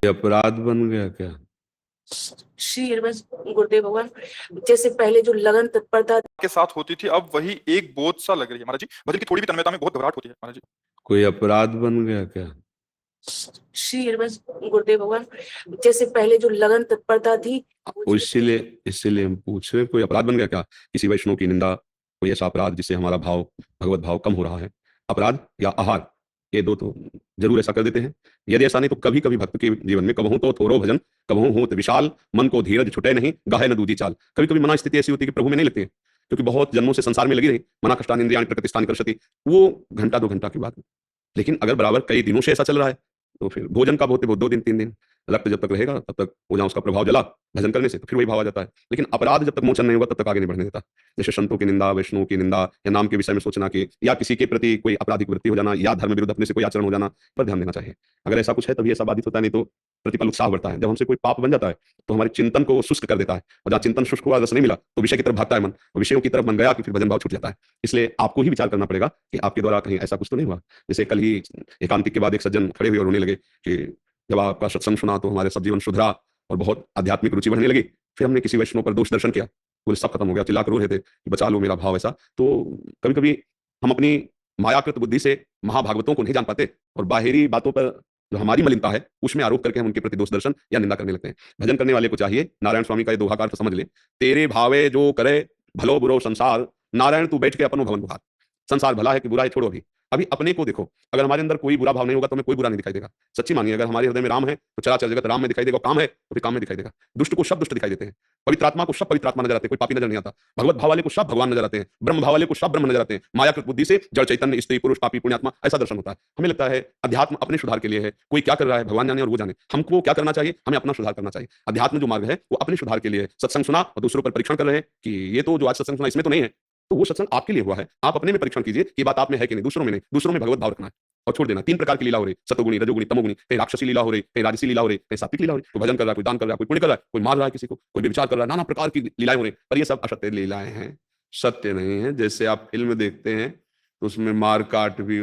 अपराध बन गया क्या? श्री हरिवंश गुरुदेव भगवान, जैसे पहले जो लगन तत्परता के साथ होती थी, अब वही एक बोझ सा लग रही है महाराज जी। भजन की थोड़ी भी तन्मयता में बहुत घबराहट होती है महाराज जी। कोई अपराध बन गया क्या? श्री हरिवंश गुरुदेव भगवान, जैसे पहले जो लगन तत्परता थी इसीलिए इसीलिए हम पूछ रहे हैं, कोई अपराध बन गया क्या? किसी वैष्णव की निंदा, कोई ऐसा अपराध जिससे हमारा भाव, भगवत भाव कम हो रहा है? अपराध या आहार, ये दो तो जरूर ऐसा कर देते हैं। यदि ऐसा नहीं तो कभी कभी भक्त के जीवन में कबहू तो थोरो भजन, कबहू हो तो विशाल, मन को धीरज छुटे नहीं, गाहे न दूजी चाल। कभी कभी मना स्थिति ऐसी होती है कि प्रभु में नहीं लगती है, क्योंकि बहुत जन्मों से संसार में लगी रही। मना कष्टान इंद्रियाणि प्रकृतिस्थान करशति, वो घंटा 2 घंटा की बात है। लेकिन अगर बराबर कई दिनों से ऐसा चल रहा है तो फिर भोजन का बहुत 2 दिन 3 दिन, रक्त जब तक रहेगा तब तक वो जहाँ उसका प्रभाव जला भजन करने से, तो फिर वही भाव आ जाता है। लेकिन अपराध जब तक मोचन नहीं होगा तब तक आगे नहीं बढ़ने देता। जैसे संतों की निंदा, वैष्णव की निंदा, या नाम के विषय में सोचना कि, या किसी के प्रति कोई आपराधिक वृत्ति हो जाना, या धर्म विरुद्ध अपने से कोई आचरण हो जाना, पर ध्यान देना चाहिए। अगर ऐसा कुछ है तभी ऐसा बाधित होता है, नहीं तो प्रतिपल उत्साह बढ़ता है। जब हमसे कोई पाप बन जाता है तो हमारे चिंतन को शुष्क कर देता है, और जहाँ चिंतन शुष्क हुआ, रस नहीं मिला, तो विषय की तरफ भागता है मन, और विषयों की तरफ मन गया कि फिर भजन भाव छूट जाता है। इसलिए आपको ही विचार करना पड़ेगा कि आपके द्वारा कहीं ऐसा कुछ तो नहीं हुआ। जैसे कल ही एकांतिक के बाद एक सज्जन खड़े हुए और रोने लगे कि जब आपका सत्संग सुना तो हमारे सब जीवन सुधरा और बहुत आध्यात्मिक रुचि बढ़ने लगी। फिर हमने किसी वैष्णव पर दोष दर्शन किया, पूरे सब खत्म हो गया, चिल्ला कर रो रहे थे कि बचा लो मेरा भाव। ऐसा तो कभी कभी हम अपनी मायाकृत बुद्धि से महाभागवतों को नहीं जान पाते, और बाहरी बातों पर जो हमारी मलिनता है उसमें आरोप करके हम उनके प्रति दोष दर्शन या निंदा करने लगते हैं। भजन करने वाले को चाहिए, नारायण स्वामी का ये दोहा का अर्थ समझ ले, तेरे भावे जो करे भलो बुरो संसार, नारायण तू बैठ के अपनो भवन बुहार। संसार भला है कि बुरा है, छोड़ो। अभी अभी अपने को देखो, अगर हमारे अंदर कोई बुरा भाव नहीं होगा तो हमें कोई बुरा नहीं दिखाई देगा। सच्ची मानिए, अगर हमारे हृदय में राम है तो चराचर जगत राम में दिखाई देगा, काम है तो फिर काम में दिखाई देगा। दुष्ट को सब दुष्ट दिखाई देते हैं, पवित्र आत्मा को सब पवित्र आत्मा नजर आते हैं, कोई पापी नजर नहीं आता। भगवत भाव वाले को सब भगवान नजर आते हैं, ब्रह्म भाव वाले को सब ब्रह्म नजर आते हैं। मायाकृत बुद्धि से जड़ चैतन्य, स्त्री पुरुष, पापी पुण्यात्मा, ऐसा दर्शन होता है। हमें लगता है अध्यात्म अपने सुधार के लिए है, कोई क्या कर रहा है भगवान जाने और वो जाने। हमको क्या करना चाहिए? हमें अपना सुधार करना चाहिए। अध्यात्म जो मार्ग है वो अपने सुधार के लिए है। सत्संग सुना और दूसरों पर परीक्षण कर रहे हैं कि ये तो जो आज सत्संग सुना इसमें तो नहीं है, तो वो सत्संग आपके लिए हुआ है। आप अपने में परीक्षण कीजिए कि बात आप में है कि नहीं, दूसरों में नहीं। दूसरों में भगवत भाव रखना है और छोड़ देना। 3 प्रकार की लीला हो रही, सतोगुणी, रजोगुणी, तमोगुणी। कहीं राक्षसी लीला हो रही, कहीं राजसी लीला हो रही, कहीं सात्विक लीला हो रही। कोई भजन कर रहा है, कोई दान कर रहा है, कोई पुण्य कर रहा है, कोई मार रहा है किसी को, कोई विचार कर रहा है, नाना प्रकार की लीलाएं हो रही। पर ये सब असत्य लीलाएं हैं, सत्य नहीं है। जैसे आप फिल्म देखते हैं तो उसमें मार काट भी